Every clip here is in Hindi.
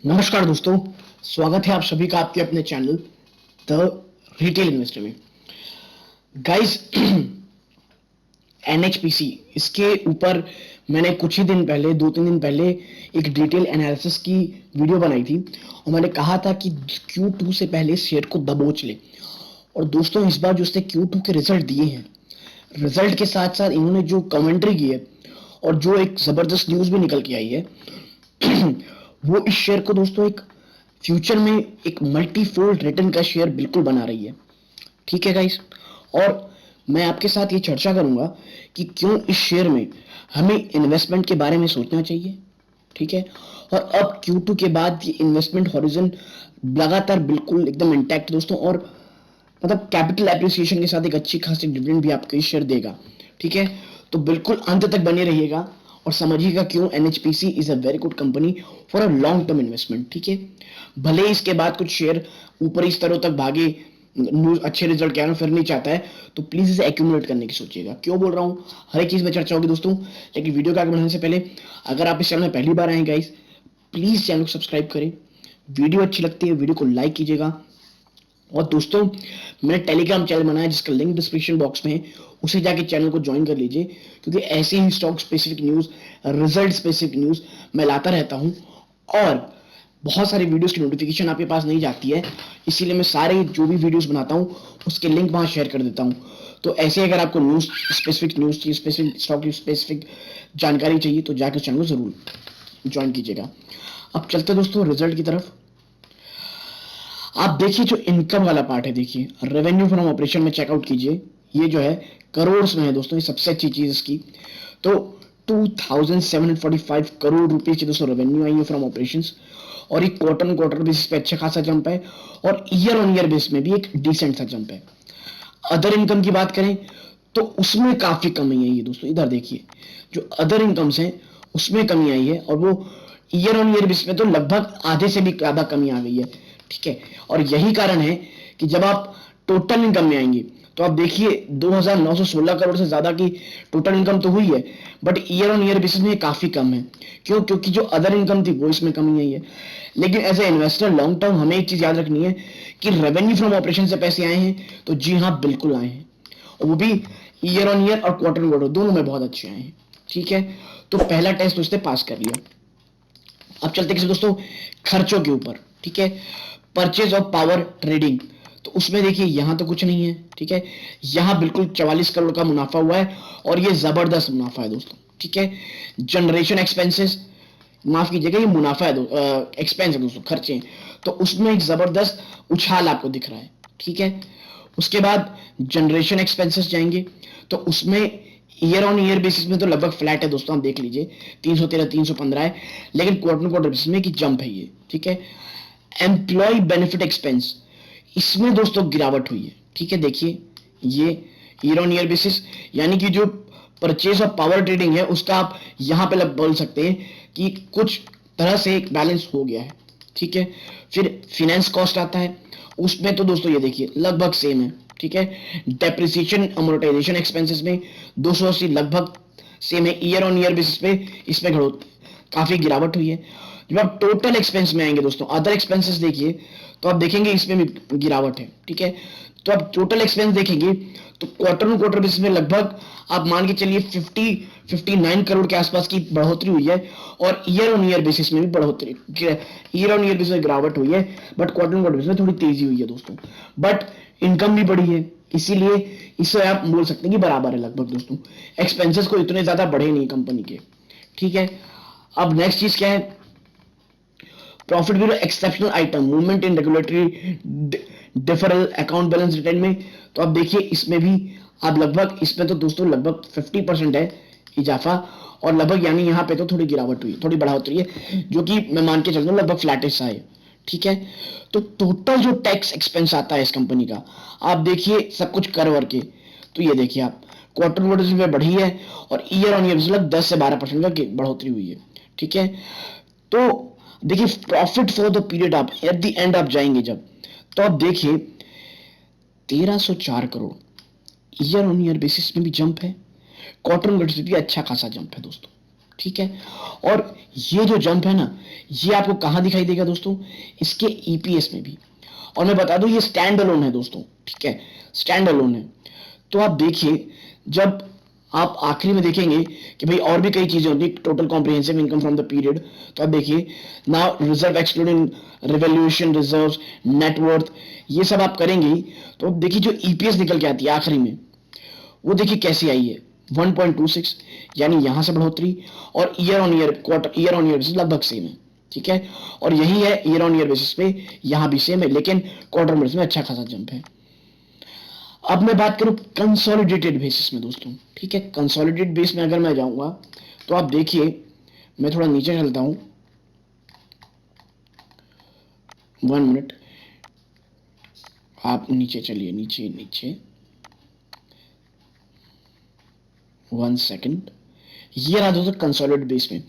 नमस्कार दोस्तों, स्वागत है आप सभी का आपके अपने चैनल द रिटेल इन्वेस्टर में। गाइस, एनएचपीसी इसके ऊपर मैंने कुछ ही दिन पहले 2-3 दिन पहले एक डिटेल एनालिसिस की वीडियो बनाई थी और मैंने कहा था कि Q2 से पहले शेयर को दबोच ले। और दोस्तों, इस बार जो उसने Q2 के रिजल्ट दिए हैं, रिजल्ट के साथ साथ इन्होंने जो कमेंट्री की है और जो एक जबरदस्त न्यूज भी निकल के आई है वो इस शेयर को दोस्तों एक फ्यूचर में एक मल्टीफोल्ड रिटर्न का शेयर बिल्कुल बना रही है। ठीक है गाइस, और मैं आपके साथ ये चर्चा करूंगा कि क्यों इस शेयर में हमें इन्वेस्टमेंट के बारे में सोचना चाहिए। ठीक है, और अब Q2 के बाद ये इन्वेस्टमेंट हॉरिजन लगातार बिल्कुल एकदम इंटैक्ट दोस्तों, और मतलब कैपिटल एप्रिसिएशन के साथ एक अच्छी खासी डिविडेंड भी आपको इस शेयर देगा। ठीक है, तो बिल्कुल अंत तक बने रहिएगा और समझिएगा क्यों NHPC is a very good company for a long term investment. ठीक है, भले इसके बाद कुछ शेयर ऊपरी स्तरों तक भागे, न्यूज अच्छे रिजल्ट क्या फिर नहीं चाहता है, तो प्लीज इसे एक्यूमुलेट करने की सोचिएगा। क्यों बोल रहा हूँ, हर एक चीज में चर्चा होगी दोस्तों, लेकिन वीडियो को आगे बढ़ाने से पहले अगर आप इस चैनल में पहली बार आए गाइस, प्लीज चैनल को सब्सक्राइब करें। वीडियो अच्छी लगती है वीडियो को लाइक कीजिएगा। और दोस्तों, मैंने टेलीग्राम चैनल बनाया जिसका लिंक डिस्क्रिप्शन बॉक्स में है, उसे जाके चैनल को ज्वाइन कर लीजिए, क्योंकि ऐसे ही stock specific news, result specific news मैं लाता रहता हूं। और बहुत सारे वीडियोस की नोटिफिकेशन आपके पास नहीं जाती है, इसीलिए मैं सारे जो भी वीडियोस बनाता हूं उसके लिंक वहां शेयर कर देता हूं। तो ऐसे अगर आपको न्यूज चाहिए, स्पेसिफिक स्टॉक की स्पेसिफिक जानकारी चाहिए, तो जाकर चैनल को जरूर ज्वाइन कीजिएगा। अब चलते दोस्तों रिजल्ट की तरफ। आप देखिए जो इनकम वाला पार्ट है, देखिए रेवेन्यू फ्रॉम ऑपरेशन में चेकआउट कीजिए, ये जो है करोड़ में है दोस्तों, ये सबसे अच्छी चीज इसकी। तो 2745 करोड़ रुपए की दोस्तों रेवेन्यू आई है फ्रॉम ऑपरेशंस, और एक क्वार्टर बेसिस पे अच्छा खासा जंप है, और ईयर ऑन ईयर बेस में भी एक डिसेंट सा जंप है। अदर इनकम की बात करें तो उसमें काफी कमी आई है दोस्तों, इधर देखिए जो अदर इनकम्स हैं उसमें कमी आई है, और वो ईयर ऑन ईयर बेस में तो लगभग आधे से भी ज्यादा कमी आ गई है। ठीक है, और यही कारण है कि जब आप टोटल इनकम में आएंगे तो आप देखिए 2916 करोड़ से ज्यादा की टोटल इनकम तो हुई है, but year on year basis में काफी कम है। क्यों? क्योंकि जो अदर इनकम थी वो इसमें कमी आई है। लेकिन as a investor long term हमें एक चीज याद रखनी है कि रेवेन्यू फ्रॉम ऑपरेशन से पैसे आए हैं, तो जी हाँ बिल्कुल आए हैं, और वो भी ईयर ऑन ईयर और क्वार्टर दोनों में बहुत अच्छे आए हैं। ठीक है, तो पहला टेस्ट उसने पास कर लिया। अब चलते किसी दोस्तों खर्चों के ऊपर। ठीक है, परचेज ऑफ पावर ट्रेडिंग, तो उसमें देखिए यहां तो कुछ नहीं है। ठीक है, यहां बिल्कुल 44 करोड़ का मुनाफा हुआ है, और ये जबरदस्त मुनाफा है दोस्तों। ठीक है, जनरेशन एक्सपेंसेस, माफ कीजिएगा ये मुनाफा है, एक्सपेंस है दोस्तों, खर्चे, तो उसमें एक जबरदस्त उछाल आपको दिख रहा है। ठीक है, उसके बाद जनरेशन एक्सपेंसेस जाएंगे, तो उसमें ईयर ऑन ईयर बेसिस में तो लगभग फ्लैट है दोस्तों, आप देख लीजिए 313 315 है, लेकिन क्वार्टर बेसिस में की जंप है ये। ठीक है, एम्प्लॉय बेनिफिट एक्सपेंस, इसमें दोस्तों गिरावट हुई है। ठीक है, देखिए ये ईयर ऑन ईयर बेसिस, यानी कि जो परचेज ऑफ पावर ट्रेडिंग है उसका आप यहां पे बोल सकते हैं कि कुछ तरह से एक बैलेंस हो गया है। ठीक है, फिर फाइनेंस कॉस्ट आता है, उसमें तो दोस्तों ये देखिए लगभग सेम है। ठीक है, डेप्रिसिएशन अमोर्टाइजेशन एक्सपेंसेस में 280 लगभग सेम है, ईयर ऑन ईयर बेसिस पे इसमें काफी गिरावट हुई है। जब आप टोटल एक्सपेंस में आएंगे दोस्तों, अदर एक्सपेंसेस देखिए, तो आप देखेंगे इसमें भी गिरावट है। ठीक है, तो आप टोटल एक्सपेंस देखेंगे तो क्वार्टर बेसिस में लगभग आप मान के चलिए 59 करोड़ के आसपास की बढ़ोतरी हुई है, और ईयर ऑन ईयर बेसिस में भी बढ़ोतरी, ईयर ऑन ईयर बेसिस में गिरावट हुई है, बट क्वार्टर बेसिस में थोड़ी तेजी हुई है दोस्तों। बट इनकम भी बढ़ी है, इसीलिए इसे आप बोल सकते हैं कि बराबर है लगभग दोस्तों, एक्सपेंसेस को इतने ज्यादा बढ़े नहीं कंपनी के। ठीक है, अब नेक्स्ट चीज क्या है, profit below exceptional item, movement in regulatory deferral account balance return में, तो आप देखिए इसमें भी आप लगभग, इसमें तो दोस्तों लगभग 50% है इजाफा, और लगभग यानी यहाँ पे तो थोड़ी गिरावट हुई, थोड़ी बढ़ोतरी है, जो कि मैं मान के चलता हूँ लगभग फ्लैटिश सा है। ठीक है, तो टोटल जो टैक्स एक्सपेंस आता है इस कंपनी का, आप देखिए सब कुछ कर वर के, तो ये देखिए आप क्वार्टर में बढ़ी है, और ईयर ऑन ईयर लगभग 10 से 12% का बढ़ोतरी हुई है। ठीक है, तो देखिए प्रॉफिट फॉर द पीरियड, आप एट द एंड आप जाएंगे जब, तो आप देखिए 1304 crore year on year basis में भी जंप है, क्वार्टर बेसिस भी अच्छा खासा जंप है दोस्तों। ठीक है। और ये जो जंप है ना, ये आपको कहां दिखाई देगा दोस्तों, इसके ईपीएस में भी। और मैं बता दूं ये स्टैंड अलोन है दोस्तों, ठीक है, स्टैंड अलोन है। तो आप देखिए, जब आप आखिरी में देखेंगे कि भाई और भी कई चीजें होती है, total comprehensive income from the period, तो आप देखिए now reserve excluding revolution reserves, net worth, ये सब आप करेंगे ही, तो अब देखिए जो ईपीएस निकल के आती है आखिरी में, वो देखिए कैसी आई है 1.26, यानी यहां से बढ़ोतरी, और year on year, quarter year on year basis लगभग सेम है, ठीक है। और यही है ईयर ऑन ईयर बेसिस पे, यहां भी सेम है, लेकिन क्वार्टर बेसिस में अच्छा खासा जंप है। अब मैं बात करूं कंसोलिडेटेड बेसिस में दोस्तों, ठीक है, कंसोलिडेटेड बेस में अगर मैं जाऊंगा तो आप देखिए, मैं थोड़ा नीचे चलता हूं, 1 मिनट, आप नीचे चलिए, नीचे नीचे, 1 सेकंड, ये रहा दोस्तों कंसोलिडेटेड बेस में।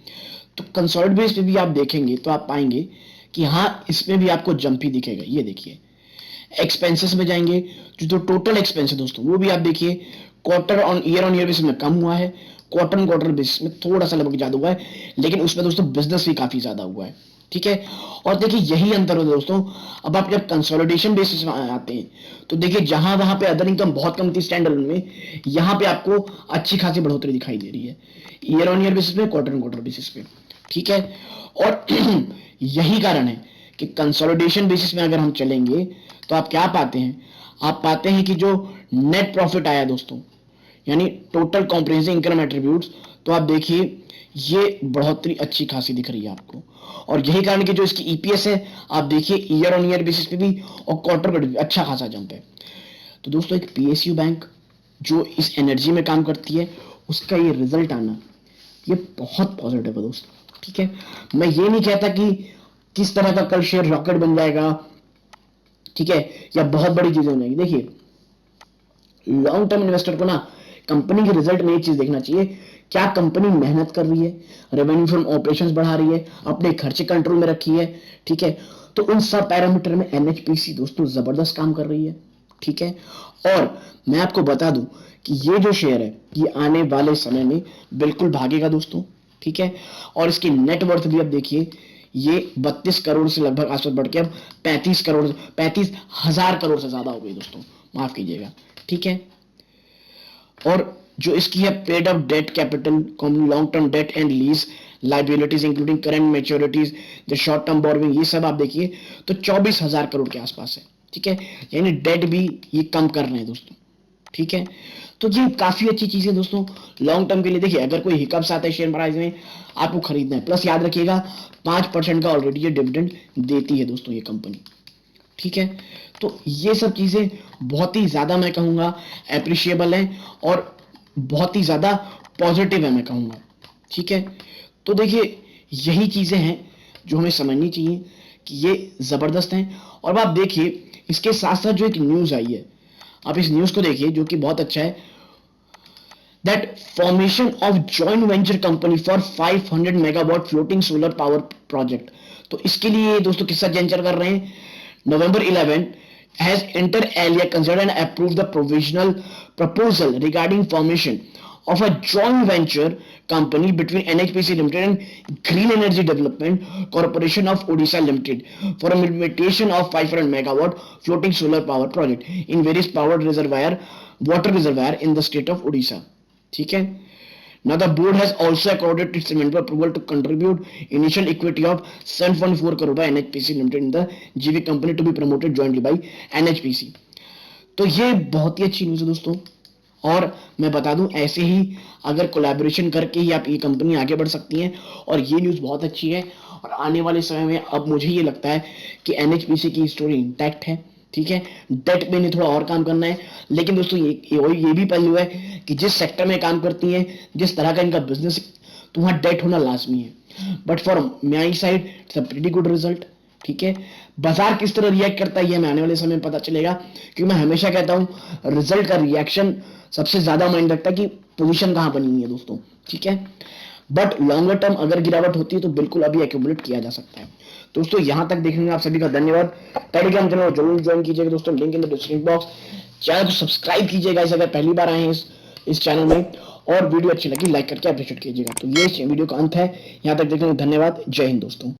तो कंसोलिडेटेड बेस पे भी आप देखेंगे तो आप पाएंगे कि हाँ, इसमें भी आपको जंप ही दिखेगा। ये देखिए, एक्सपेंसेस में जाएंगे, जो टोटल एक्सपेंस है दोस्तों, वो भी आप देखिए क्वार्टर ऑन ईयर बेसिस में कम हुआ है, क्वार्टर ऑन क्वार्टर बेसिस में थोड़ा सा लगभग ज्यादा हुआ है, लेकिन उसमें दोस्तों बिजनेस भी काफी ज्यादा हुआ है, ठीक है। और देखिए यही अंतर होता है दोस्तों, अब आप जब कंसोलिडेशन बेसिस में आते हैं तो देखिए जहां वहां पे अदर इनकम बहुत कम थी स्टैंड अलोन में, यहां पे आपको अच्छी खासी बढ़ोतरी दिखाई दे रही है ईयर ऑन ईयर बेसिस पे, क्वार्टर ऑन क्वार्टर बेसिस पे, ठीक है। और यही कारण है कि कंसोलिडेशन बेसिस में अगर हम चलेंगे तो आप क्या पाते हैं, आप पाते हैं कि जो नेट प्रॉफिट आया दोस्तों, यानी टोटल कॉम्प्रिहेंसिव इनकम एट्रीब्यूट्स, तो आप देखिए ये बढ़ोतरी अच्छी खासी दिख रही है आपको। और यही कारण कि जो इसकी ईपीएस है, आप देखिए ईयर ऑन ईयर बेसिस पे भी और क्वार्टर पर भी अच्छा खासा जंप है। तो दोस्तों एक पीएसयू बैंक जो इस एनर्जी में काम करती है, उसका ये रिजल्ट आना, ये बहुत पॉजिटिव है दोस्तों, ठीक है। मैं ये नहीं कहता कि किस तरह का कल शेयर रॉकेट बन जाएगा, ठीक है, या बहुत बड़ी चीजें हो जाएंगी। देखिए लॉन्ग टर्म इन्वेस्टर को ना कंपनी के रिजल्ट में एक चीज देखना चाहिए, क्या कंपनी मेहनत कर रही है, रेवेन्यू फ्रॉम ऑपरेशंस बढ़ा रही है, अपने खर्चे कंट्रोल में रखी है, ठीक है। तो उन सब पैरामीटर में एनएचपीसी दोस्तों जबरदस्त काम कर रही है, ठीक है। और मैं आपको बता दूं कि ये जो शेयर है ये आने वाले समय में बिल्कुल भागेगा दोस्तों, ठीक है। और इसकी नेटवर्थ भी अब देखिए, ये 32 करोड़ से लगभग आसपास बढ़ के अब 35 करोड़, 35,000 करोड़ से ज्यादा हो गई दोस्तों, माफ कीजिएगा, ठीक है। और जो इसकी है paid up debt capital, long term debt and lease liabilities including current मैच्योरिटीज, जो शॉर्ट टर्म बोरोइंग, ये सब आप देखिए तो 24,000 करोड़ के आसपास है, ठीक है। यानी डेट भी ये कम कर रहे हैं दोस्तों, ठीक है। तो ये काफी अच्छी चीज है दोस्तों लॉन्ग टर्म के लिए। देखिए अगर कोई हिकअप्स आता है शेयर प्राइस में, आपको खरीदना है, प्लस याद रखिएगा 5% का ऑलरेडी ये डिविडेंड देती है दोस्तों ये कंपनी, ठीक है। तो ये सब चीजें बहुत ही ज्यादा मैं कहूंगा एप्रिशिएबल है और बहुत ही ज्यादा पॉजिटिव है मैं कहूंगा, ठीक है। तो देखिए यही चीजें हैं जो हमें समझनी चाहिए कि ये जबरदस्त हैं। और आप देखिए इसके साथ साथ जो एक न्यूज आई है, आप इस न्यूज को देखिए जो कि बहुत अच्छा है, that formation of joint venture company for 500 megawatt floating solar power project। तो इसके लिए दोस्तों किसका वेंचर कर रहे हैं, November 11 has inter alia considered and approved the provisional proposal regarding formation of a joint venture company between NHPC Limited and Green Energy Development Corporation of Odisha Limited for implementation of 500 megawatt floating solar power project in various powered reservoir water reservoir in the state of Odisha, ठीक है। Now the board has also accorded its member approval to contribute initial equity of 7.4 crore by NHPC Limited in the GV company to be promoted jointly by NHPC। तो ये बहुत ही अच्छी न्यूज है दोस्तों। और मैं बता दूं ऐसे ही अगर कोलैबोरेशन करके ही आप ये कंपनी आगे बढ़ सकती हैं, और ये न्यूज बहुत अच्छी है। और आने वाले समय में अब मुझे ये लगता है कि एनएचपीसी की स्टोरी इंटैक्ट है, ठीक है। डेट पे नहीं थोड़ा और काम करना है, लेकिन दोस्तों ये भी पहलू है कि जिस सेक्टर में काम करती हैं, जिस तरह का इनका बिजनेस, तो वहां डेट होना लाजमी है। But for my side it's a pretty good result, ठीक है। बाजार किस तरह रिएक्ट करता है ये हमें आने वाले समय में पता चलेगा, क्योंकि मैं हमेशा कहता हूं रिजल्ट का रिएक्शन सबसे ज्यादा माइंड रखता है कि पोजीशन कहां बनी है दोस्तों, ठीक है। बट लॉन्गर टर्म अगर गिरावट होती है तो बिल्कुल अभी एक्यूमुलेट किया जा सकता है दोस्तों। यहां तक देखने में आप सभी का धन्यवाद। टेलीग्राम चैनल जरूर ज्वाइन कीजिएगा दोस्तों, link in the description box. Channel को सब्सक्राइब कीजिएगा अगर पहली बार आए हैं इस चैनल में। और वीडियो अच्छी लगी लाइक करके अप्रिशिएट कीजिएगा। तो ये वीडियो का अंत है, यहाँ तक देखने के लिए धन्यवाद। जय हिंद दोस्तों।